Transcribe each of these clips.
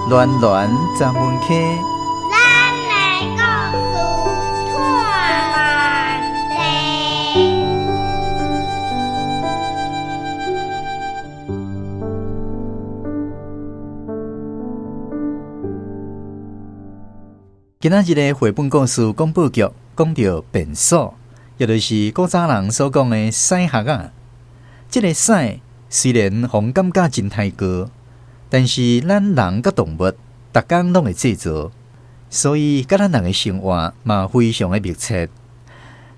暖暖十门溪，咱来故事串联地。今仔日的绘本故事广播剧讲到变数，也就是古早人所讲的屎壳啊。这个屎虽然互感觉真太高，但是咱人甲动物逐工拢会制造，所以甲咱人的生活嘛非常的密切。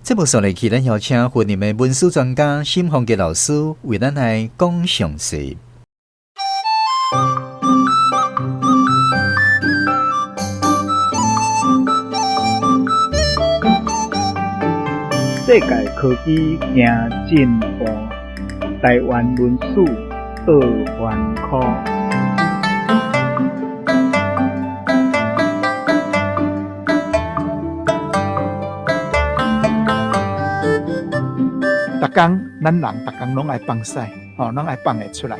这部说来去，咱邀请婚姻的文史专家沈宏杰老师为咱来讲详细。世界科技行进步，台湾文史学环科。逐工咱人逐工拢爱放屎，拢爱放会出来。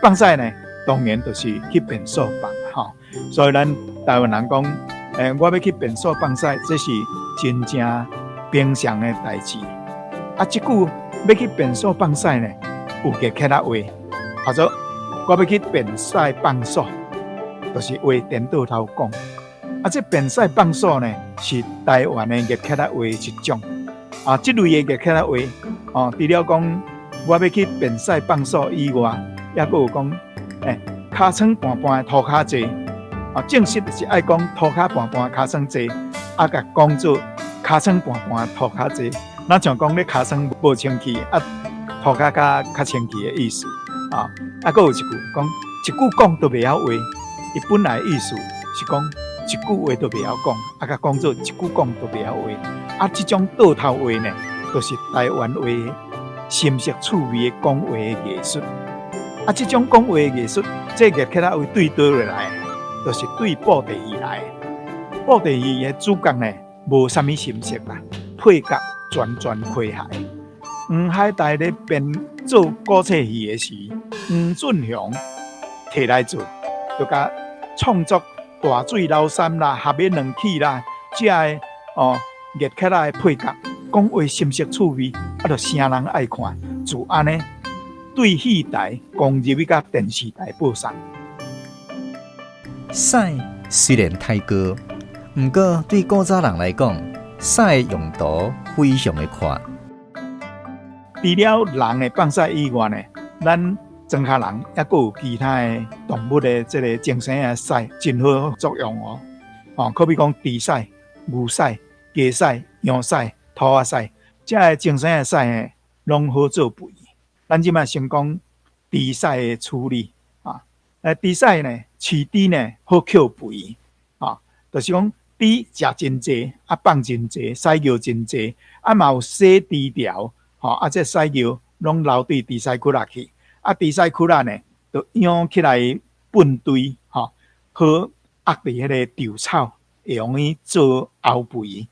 放屎呢，当然就是去便所放，所以咱台湾人讲，我要去便所放屎，这是真正平常的代志。这句要去便所放屎呢，有个客家话，或者我要去便屎放所，就是话颠倒头讲。这便屎放所呢，是台湾的个客家话一种。这类的个客家话，除了讲我要去便屎放所以外，也佫有讲，尻川半半涂骹济。正式就是爱讲涂骹半半尻川济，甲讲做尻川半半涂骹济。那像讲你尻川无清气，涂骹较清气的意思。佫有一句讲，一句讲都袂晓话，伊本来意思是讲一句话都袂晓讲，甲讲做一句讲都袂晓话。这种倒头话呢，就是台湾话深色趣味的讲话的艺术。这种讲话的艺术，这个客家话对倒落来，就是对布袋戏来的。布袋戏的主角呢，无啥物深色啦，配角全跬海。黄海大咧编做古册戏的时，黄俊雄摕来做，就甲创作大水老三啦、合面两起啦，这个热客仔的配角，讲话深色趣味，就声人爱看，就安尼对戏台公入去甲电视台播送。屎虽然太高，不过对古早人来讲，屎的用途非常的宽。除了人的放屎以外呢，咱庄稼人也佫有其他的动物的这个精神的屎，真好作用可比讲猪屎、牛屎、鸡屎、羊屎、兔仔屎，这个精神的屎呢，拢好做肥。咱即摆先讲猪屎的处理猪屎呢，饲猪呢好捡肥就是讲猪食真济，放真济，屎尿真济，嘛有洗猪条。这屎尿拢流对猪屎窟仔去，猪屎窟仔呢，就养起来粪堆，好压伫迄个稻草，会用去做后肥，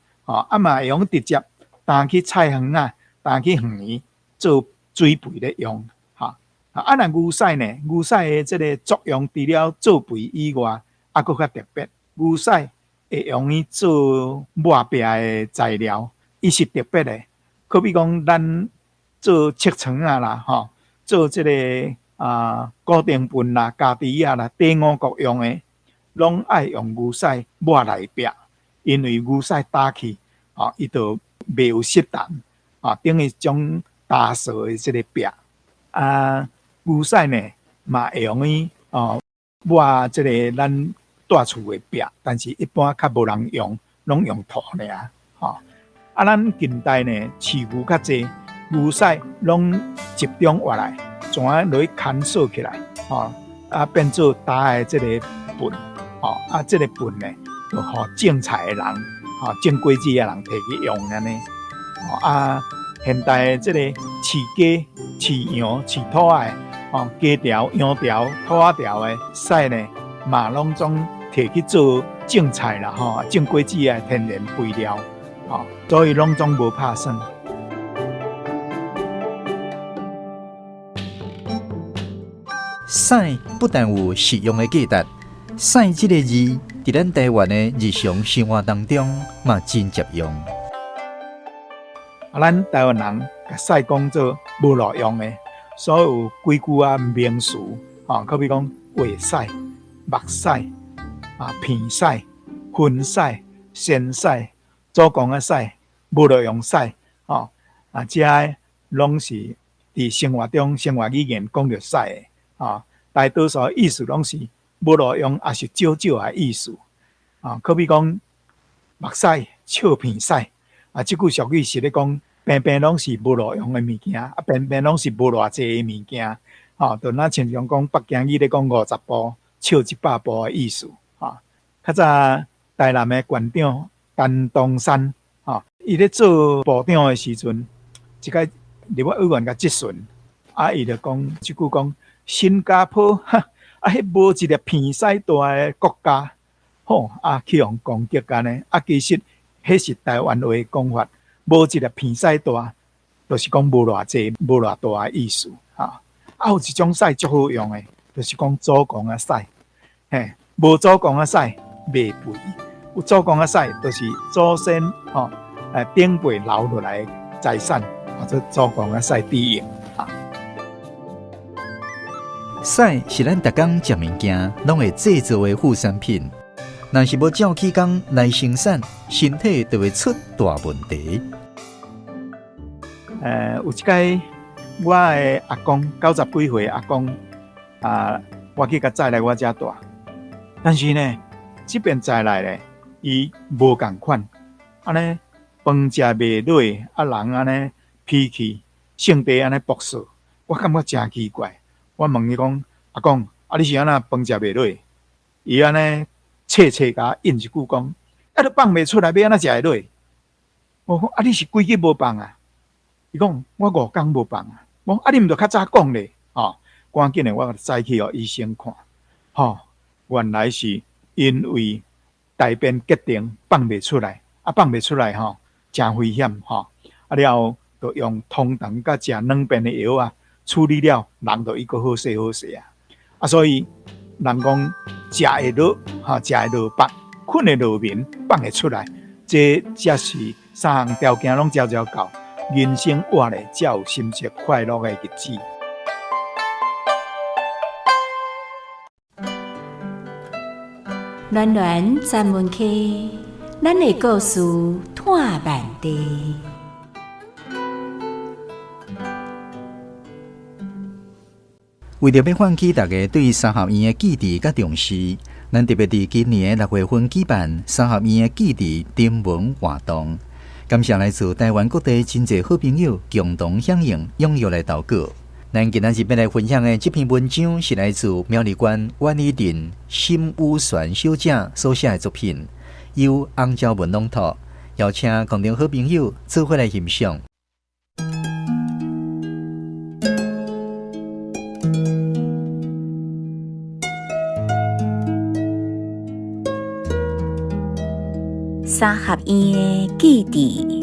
嘛会用直接担去菜园担去园做水肥咧用，若牛屎呢，牛屎的这个作用除了做肥以外，佫较特别，牛屎会用去做抹壁的材料，伊是特别的。可比讲，咱做砌床啦，做这个固定盆啦、家己啦、地五角用的，拢爱用牛屎抹来壁，因为牛屎打去，伊就袂有湿淡，等于种打扫的这个壁。牛屎呢，嘛会用去抹这个咱住厝的壁，但是一般较无人用，拢用土尔。咱近代呢，饲牛较济，牛屎拢集中活来，怎啊落去牵锁起来，变做打的这个粪，这个粪呢，就互种菜的人，种果子的人摕去用安尼。现代的这个饲鸡、饲羊、饲兔仔的，鸡条、羊条、兔仔条的屎呢，嘛拢总摕去做种菜啦，种果子的天然肥料。所以拢总无拍算。屎不但有实用的价值，屎这个字，伫咱台湾的日常生活当中嘛真常用。咱台湾人甲屎讲做无路用的，所有规句名词，可比讲话屎、目屎、鼻屎、粪屎、仙屎、祖公的屎、无路用屎，这拢是伫生活中生活语言讲着屎的，大多数意思拢是无路用，也是少少的意思，可比讲目屎、笑鼻屎，即句俗语是咧讲。平平拢是无路用的物件，平平拢是无偌济的物件，就咱亲像讲北京语咧讲50步，笑100步的意思，较早台南的县长陈东山，伊咧做部长的时阵，一个立法委员甲质询，伊就讲即句讲新加坡，迄无一粒鼻屎大的国家，去用攻击安尼，其实迄是台湾话的讲法。无一粒鼻屎大，就是讲无偌济、无偌大的意思。有一种屎足好用的，就是讲祖公的屎。无祖公的屎袂肥，有祖公的屎就是祖先顶辈留落来的财产，或者祖公的屎底用。屎是咱逐工食物件拢会制造的副产品，若是无照起工来生产，身体就会出大问题。有一届我的阿公90几岁阿公，我去甲载来我遮住，但是呢，这边载来咧，伊无共款，安尼饭食袂落，人安尼脾气性地安尼朴素，我感觉真奇怪。我问伊讲，阿公，你是安那饭食袂落？伊安尼切甲应一句讲，都放袂出来，要安怎食会落？我讲，你是几日无放啊？伊讲我5天无放啊，我讲你毋着较早讲咧，赶紧的我载去医生看，原来是因为大便结晶放袂出来，放袂出来真危险了后就用通肠甲食软便的药处理了，人就伊个好势好势所以人讲食会落食会落腹，困会落眠，放会出来，这才是三项条件拢朝到。人生活咧，才有心情快乐的日子。暖暖站门溪，咱的故事探万地。为着要唤起大家对三合院的记忆甲重视，咱特别伫今年的6月份举办三合院的记忆征文活动。感谢来自台湾各地真侪好朋友共同响应，踊跃来投稿。咱今仔日要来分享的这篇文章是来自苗栗县苑里镇心武璇小姐所写的作品，由洪昭文朗读，邀请空中好朋友做伙来欣赏。三合院的记忆。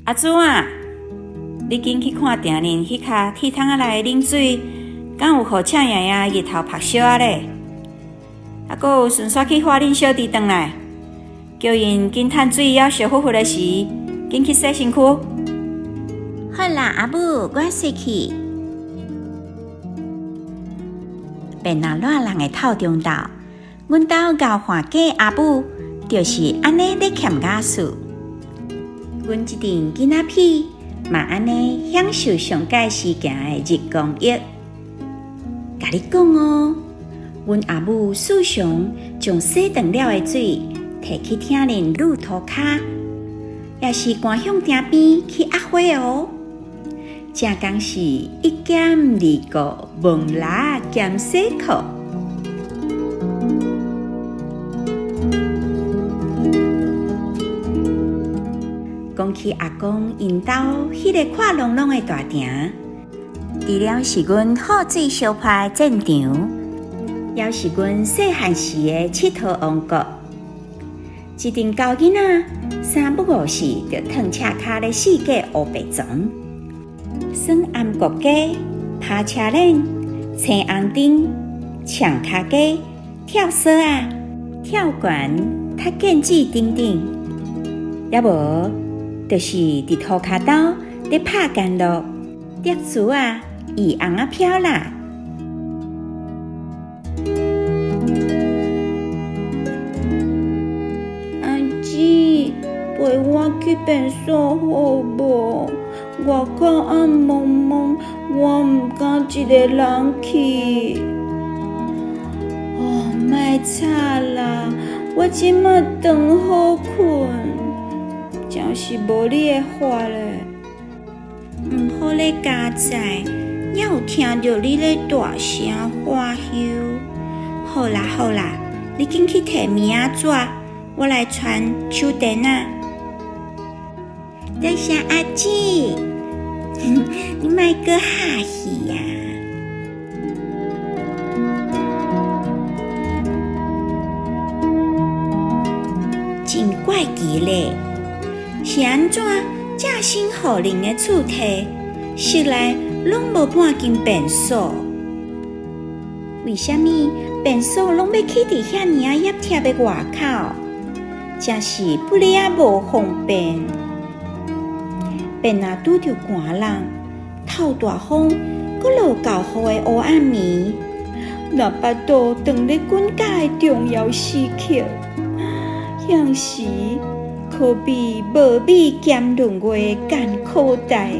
阿珠啊，你紧去看定人迄卡铁桶仔内啉水，敢有互赤爷爷日头晒烧啊咧？还有顺续去花恁小弟转来，叫因紧趁水要烧乎乎的时，紧去洗身躯。好啦，阿母，我洗去。便那热人的透中道，阮兜交换家阿母就是安尼咧欠家事。阮一阵囡仔屁嘛安尼享受上届时行的日光浴。甲你讲哦，阮阿母时常将洗断了的水摕去听人乳头骹，也是赶向顶边去压火哦。正讲是1减2个蒙拉减洗裤。讲起阿公因兜迄个快隆隆的大亭，除了是阮好水烧派战场，也是阮细汉时的佚佗王国。一阵高囡仔三不五时就腾车骹咧四界乌白床，耍暗角鸡、爬车轮、青红灯、抢脚鸡、跳绳啊、跳悬、踢毽子等等，也无就是伫涂骹斗咧拍干乐、叠珠啊、移红啊飘啦。陪我去便所好无？外口暗蒙蒙，我唔敢一个人去。莫吵啦，我即马长好困，真是无你的法咧。唔好咧加载，也有听到你咧大声欢呼。好啦好啦，你紧去摕名仔纸，我来传手电啊。多谢阿姊，你莫阁客气呀。真怪奇咧，是安怎这身好灵的厝体，实来拢无半间便所？为什么便所拢要起伫遐尼啊驛贴的外口？真是不哩啊无方便。便若拄着寒人，透大风，阁落厚雨的黑暗暝，若巴肚当咧滚甲的重要时刻，遐时可比无米兼论月的艰苦代，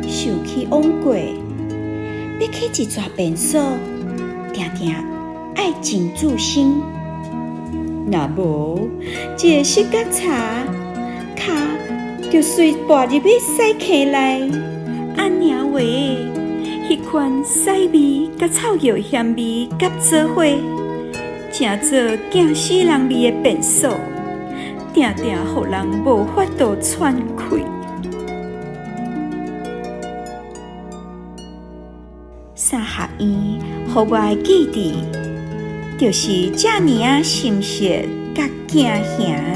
受气往过，要去一撮便所，定定爱真注心。若无，一个洗甲茶，骹就随跋入去屎坑内，安尔话，迄款屎味甲臭药咸味夹做伙，正做惊死人味的便所，定定互人无法度喘气。三合院，互我的记忆，就是遮尔啊心实甲惊吓。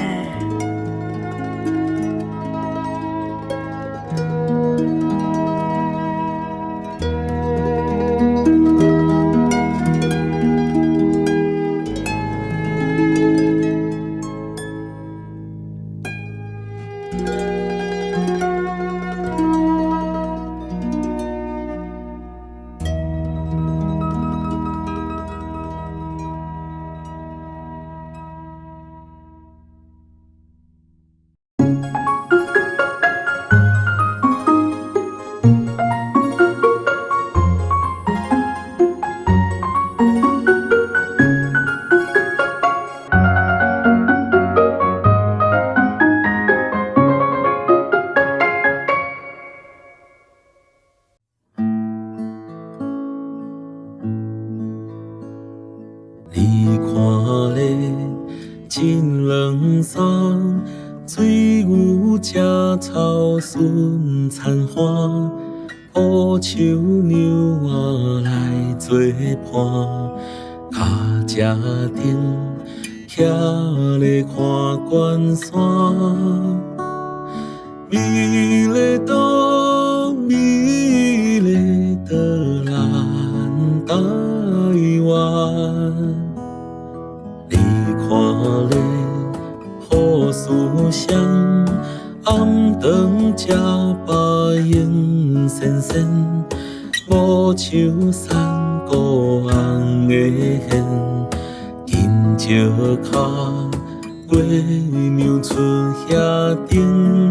你看咧，真冷爽，水牛食草顺残花，乌树牛仔来做伴，脚只顶徛咧看关山，美丽岛，美丽的咱台湾。看咧，雨丝香，暗顿吃白烟闪闪，无像山高红的hen，金石脚，月娘出遐顶。